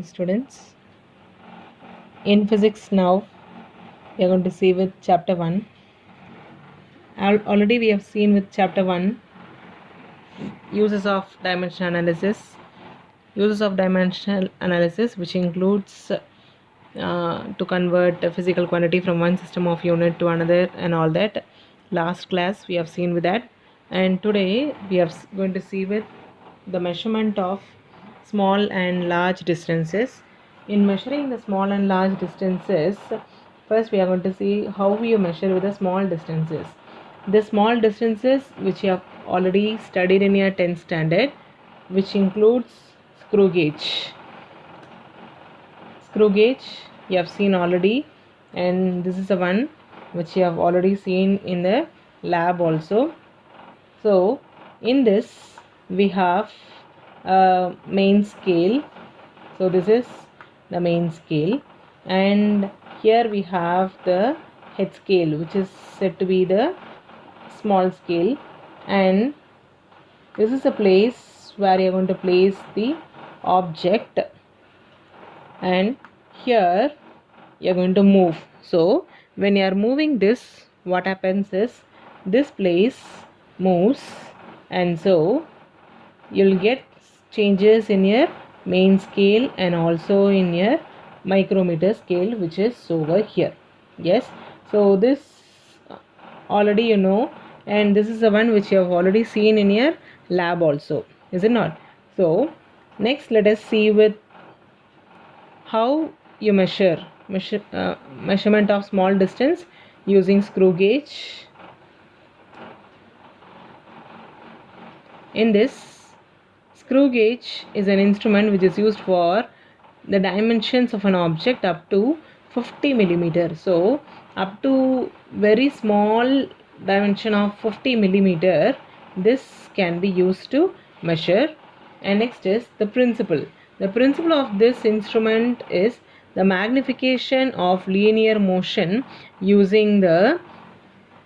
Students, in physics now we are going to see with chapter 1. Already we have seen with chapter 1 uses of dimensional analysis which includes to convert a physical quantity from one system of unit to another and all that. Last class we have seen with that, and today we are going to see with the measurement of small and large distances. In measuring the small and large distances, first we are going to see how we measure with the small distances. The small distances which you have already studied in your 10th standard, which includes screw gauge. Screw gauge you have seen already, and this is the one which you have already seen in the lab also. So in this we have a main scale. So this is the main scale, and here we have the head scale which is said to be the small scale, and this is a place where you are going to place the object, and here you are going to move. So when you are moving this, what happens is this place moves, and so you'll get changes in your main scale and also in your micrometer scale, which is over here. Yes, so this already you know, and this is the one which you have already seen in your lab also, is it not? So next let us see with how you measurement of small distance using screw gauge. In this, screw gauge is an instrument which is used for the dimensions of an object up to 50 millimeter. So up to very small dimension of 50 millimeter, this can be used to measure. And next is the principle. The principle of this instrument is the magnification of linear motion using the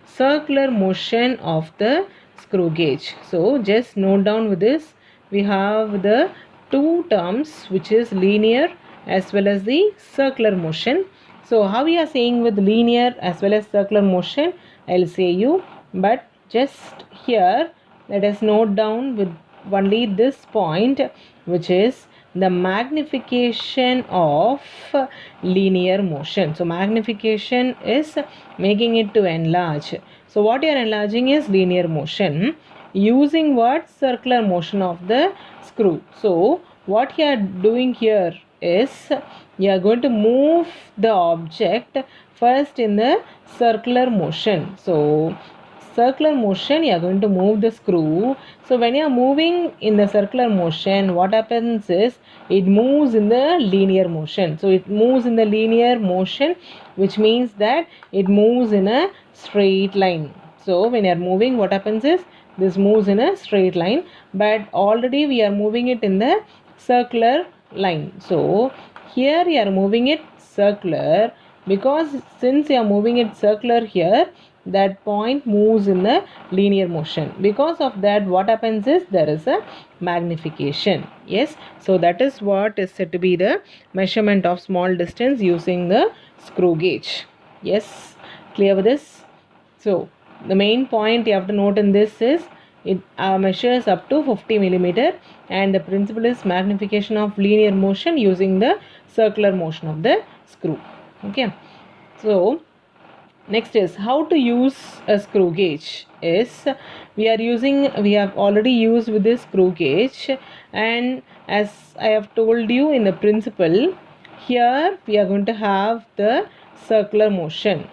circular motion of the screw gauge. So just note down with this, we have the two terms which is linear as well as the circular motion. So how we are saying with linear as well as circular motion, I'll say you, but just here let us note down with only this point, which is the magnification of linear motion. So magnification is making it to enlarge. So what you are enlarging is linear motion using what? Circular motion of the screw. So what you are doing here is you are going to move the object first in the circular motion. So circular motion, you are going to move the screw. So when you are moving in the circular motion, what happens is it moves in the linear motion. So it moves in the linear motion, which means that it moves in a straight line. So when you are moving, what happens is this moves in a straight line, but already we are moving it in the circular line. So here you are moving it circular, because since you are moving it circular here, that point moves in the linear motion. Because of that, what happens is there is a magnification. Yes, so that is what is said to be the measurement of small distance using the screw gauge. Yes, clear with this? So the main point you have to note in this is it measures up to 50 millimeter, and the principle is magnification of linear motion using the circular motion of the screw. Okay, so next is how to use a screw gauge. Is we have already used with this screw gauge, and as I have told you in the principle, here we are going to have the circular motion.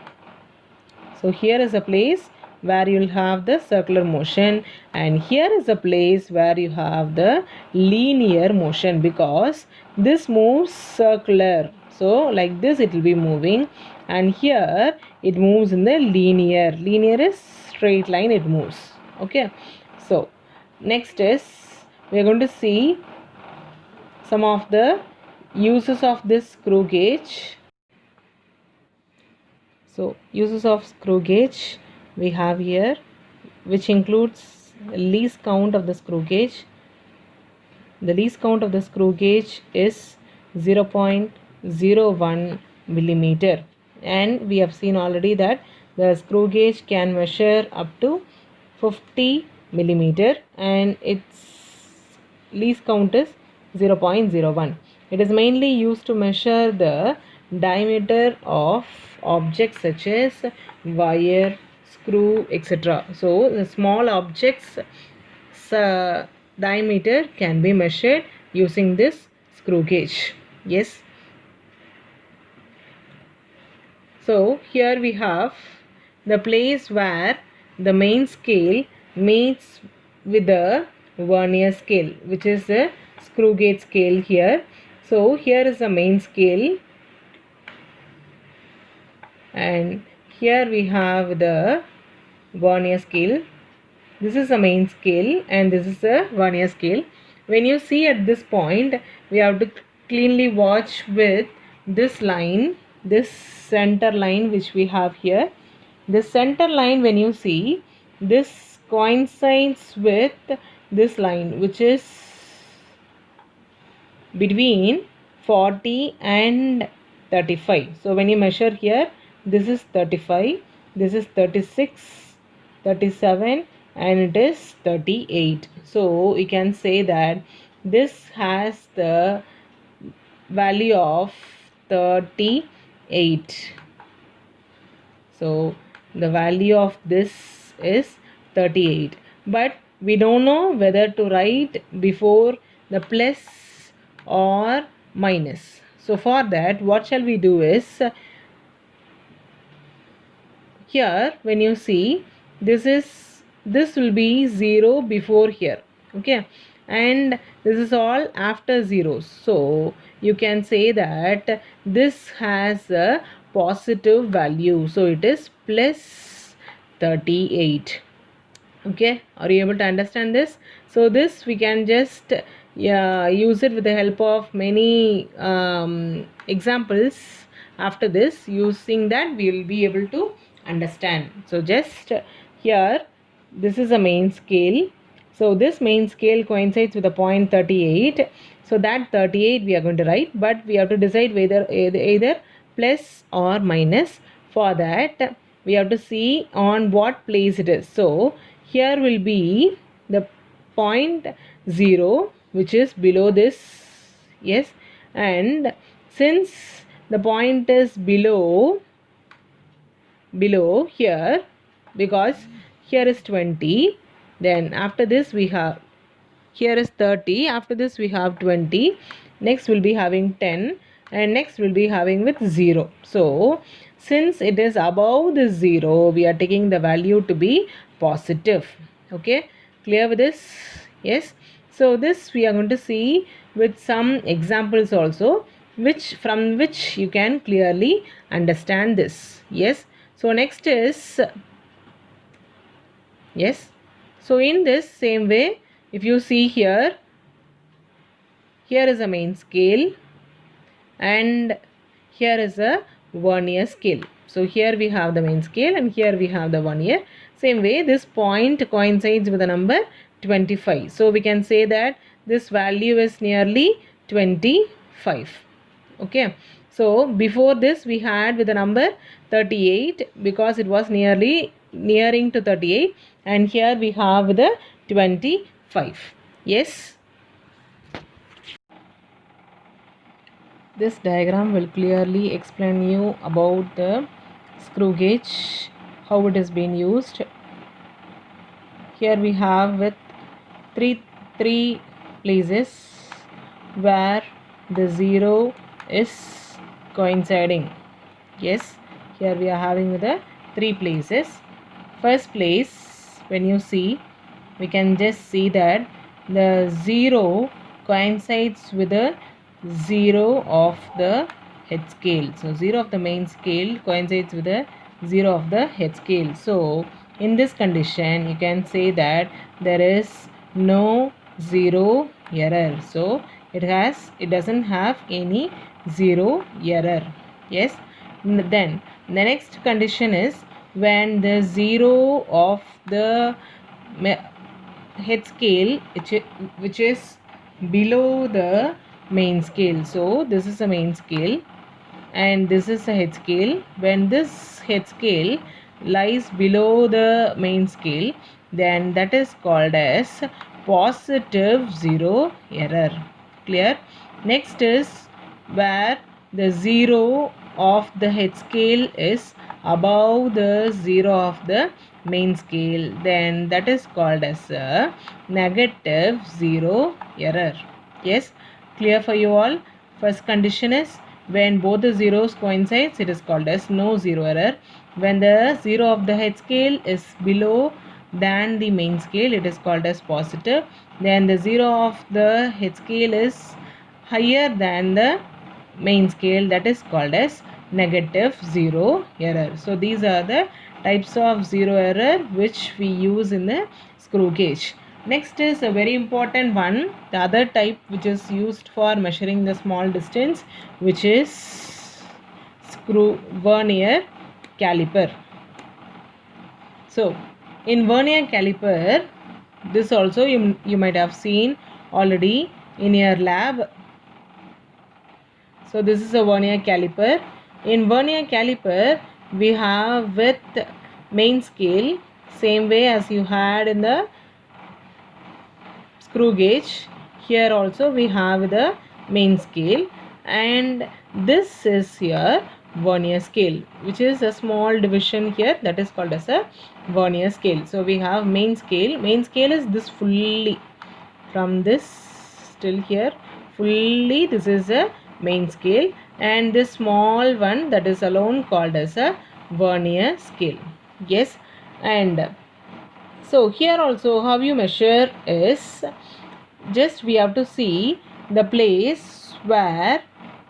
So here is a place where you will have the circular motion, and here is a place where you have the linear motion, because this moves circular. So like this it will be moving, and here it moves in the linear. Linear is straight line, it moves. Okay, so next is we are going to see some of the uses of this screw gauge. So uses of screw gauge we have here, which includes least count of the screw gauge. The least count of the screw gauge is 0.01 millimeter. And we have seen already that the screw gauge can measure up to 50 millimeter and its least count is 0.01. It is mainly used to measure the diameter of objects such as wire, screw, etc. So the small objects diameter can be measured using this screw gauge. Yes. So here we have the place where the main scale meets with the vernier scale, which is the screw gauge scale here. So here is the main scale and here we have the vernier scale. This is the main scale and this is the vernier scale. When you see at this point, we have to cleanly watch with this line, this center line which we have here. This center line, when you see, this coincides with this line which is between 40 and 35. So when you measure here, this is 35, this is 36, 37 and it is 38. So we can say that this has the value of 38. So the value of this is 38, but we don't know whether to write before the plus or minus. So for that, what shall we do is, here when you see, this will be 0 before here, okay, and this is all after zeros. So you can say that this has a positive value, so it is plus 38. Okay, are you able to understand this? So this we can just use it with the help of many examples. After this, using that, we will be able to understand. So just here, this is a main scale. So this main scale coincides with the point 38. So that 38 we are going to write, but we have to decide whether either plus or minus. For that, we have to see on what place it is. So here will be the point 0 which is below this. Yes, and since the point is below here, because here is 20, then after this we have, here is 30, after this we have 20, next we'll be having 10 and next we'll be having with 0. So since it is above the 0, we are taking the value to be positive. Okay, clear with this? Yes. So this we are going to see with some examples also, from which you can clearly understand this. Yes. So next is, yes, so in this same way, if you see here, here is a main scale and here is a vernier scale. So here we have the main scale and here we have the vernier. Same way, this point coincides with the number 25. So we can say that this value is nearly 25. Okay. So before this we had with the number 38 because it was nearing to 38, and here we have the 25. Yes. This diagram will clearly explain you about the screw gauge, how it is being used. Here we have with three places where the 0 is coinciding. Yes, here we are having with the 3 places. First place, when you see, we can just see that the 0 coincides with the 0 of the head scale. So 0 of the main scale coincides with the 0 of the head scale. So in this condition, you can say that there is no 0 error. So it doesn't have any 0 error. Yes. Then the next condition is when the 0 of the head scale, which is below the main scale. So this is a main scale and this is a head scale. When this head scale lies below the main scale, then that is called as positive zero error. Clear? Next is where the zero of the head scale is above the zero of the main scale, then that is called as a negative zero error. Yes, clear for you all? First condition is when both the zeros coincides, it is called as no zero error. When the zero of the head scale is below than the main scale, it is called as positive. Then the zero of the head scale is higher than the main scale, that is called as negative zero error. So these are the types of zero error which we use in the screw gauge. Next is a very important one, the other type which is used for measuring the small distance, which is screw vernier caliper. So in vernier caliper, this also you might have seen already in your lab. So this is a vernier caliper. In vernier caliper, we have with main scale, same way as you had in the screw gauge. Here also we have the main scale, and this is your vernier scale, which is a small division here, that is called as a vernier scale. So we have main scale. Main scale is this fully, from this till here fully, this is a main scale, and this small one, that is alone called as a vernier scale. Yes, and so here also how you measure is just we have to see the place where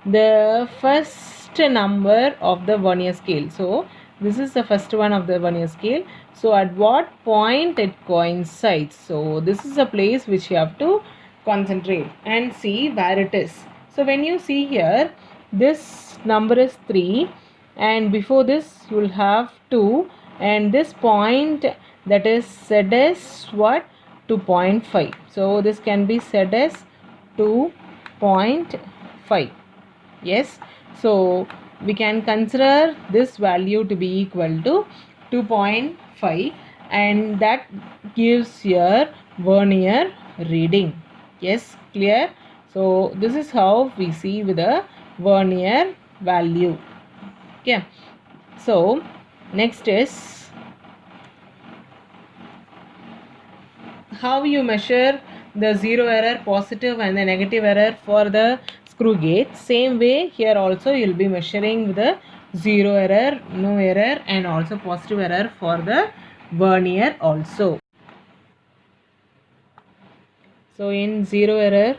the first number of the vernier scale. So this is the first one of the vernier scale. So at what point it coincides. So this is a place which you have to concentrate and see where it is. So when you see here, this number is 3 and before this you will have 2, and this point that is said as what, 2.5. So this can be said as 2.5. Yes, so we can consider this value to be equal to 2.5, and that gives your vernier reading. Yes, clear? So this is how we see with a vernier value. Okay, so next is how you measure the zero error, positive and the negative error for the screw gauge. Same way here also you will be measuring with the zero error, no error, and also positive error for the vernier also. So in zero error,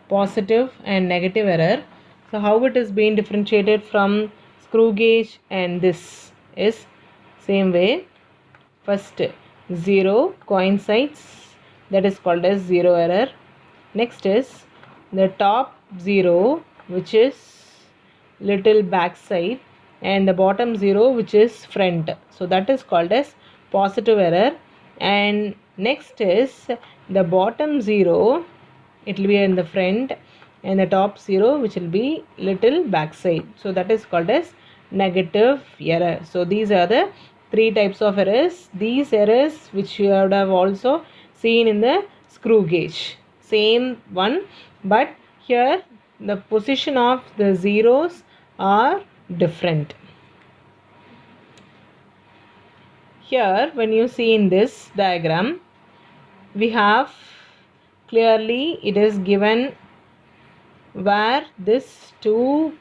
positive and negative error, so how it is being differentiated from screw gauge and this is same way. First 0 coincides, that is called as zero error. Next is the top 0 which is little back side, and the bottom 0 which is front, so that is called as positive error. And next is the bottom 0, it will be in the front, and the top 0 which will be little back side, so that is called as negative error. So these are the three types of errors. These errors which you would have also seen in the screw gauge, same one, but here the position of the zeros are different. Here when you see in this diagram, we have clearly it is given where this two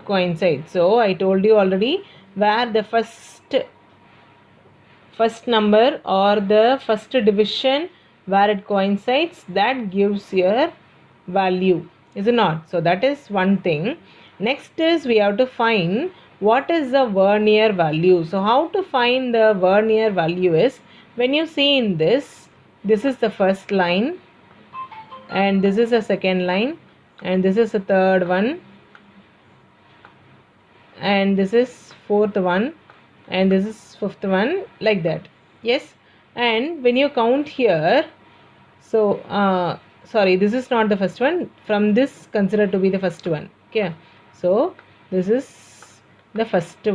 coincide. So I told you already where the first number or the first division where it coincides, that gives your value, is it not? So that is one thing. Next is we have to find what is the vernier value. So how to find the vernier value is when you see in this is the first line, and this is the second line, and this is the third one, and this is fourth one, and this is fifth one, like that. Yes, and when you count here, so sorry, this is not the first one. From this, consider to be the first one. Okay, so this is the first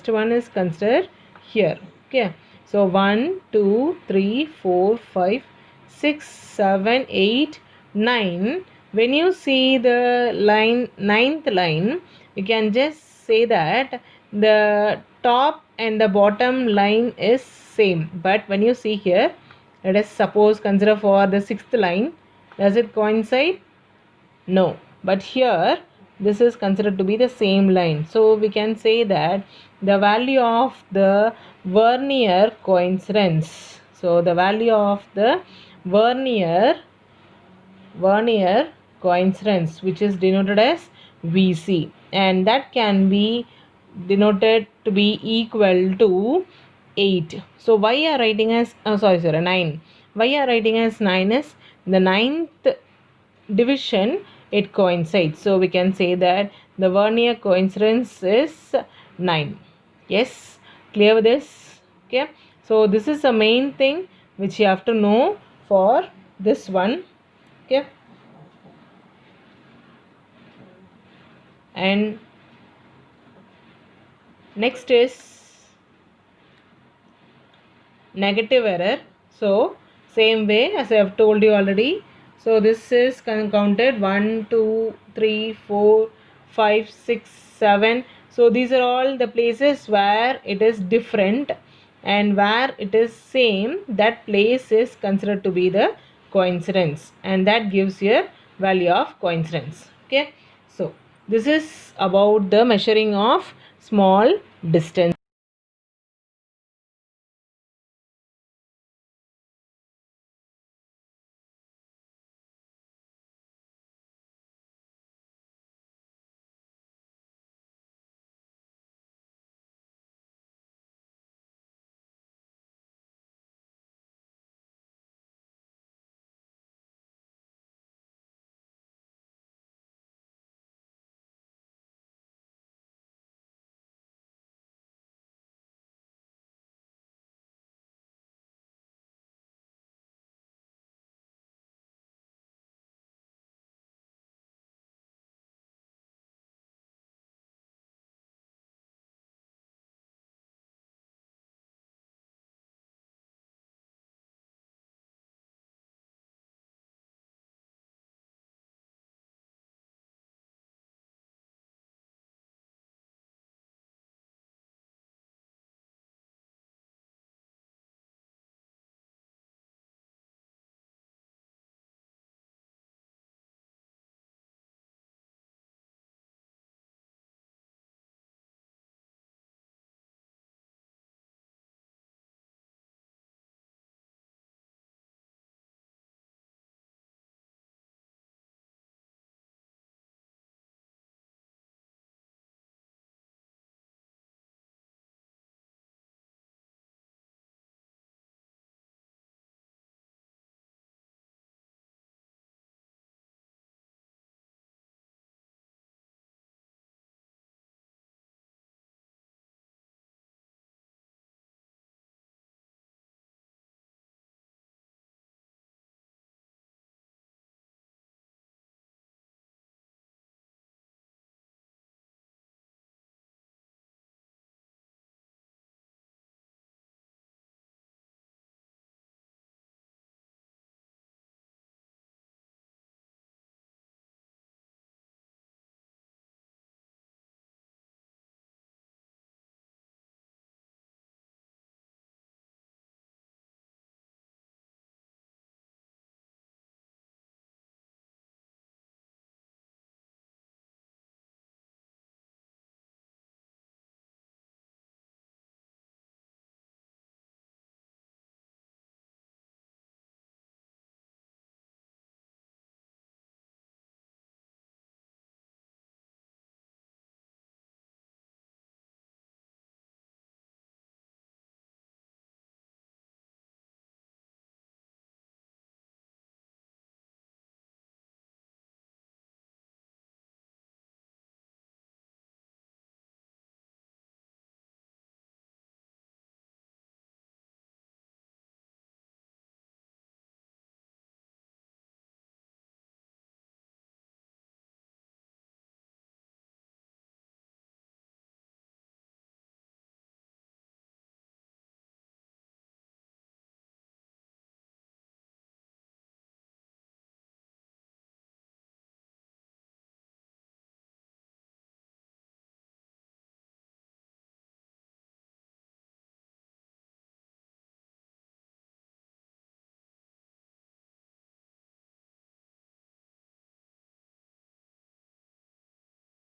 one is considered here. Okay, so 1 2 3 4 5 6 7 8 9. When you see the line, ninth line, you can just say that the top and the bottom line is same. But when you see here, let us suppose consider for the sixth line, does it coincide? No. But here this is considered to be the same line. So we can say that the value of the vernier coincidence. So the value of the vernier coincidence, which is denoted as VC, and that can be denoted to be equal to 8. So why are writing as 9? Why are writing as 9 is the ninth division it coincides. So we can say that the vernier coincidence is 9. Yes, clear with this? Okay, so this is the main thing which you have to know for this one. Okay, and next is negative error. So same way as I have told you already. So this is counted 1 2 3 4 5 6 7. So these are all the places where it is different, and where it is same, that place is considered to be the coincidence, and that gives your value of coincidence. Okay, so this is about the measuring of small distance.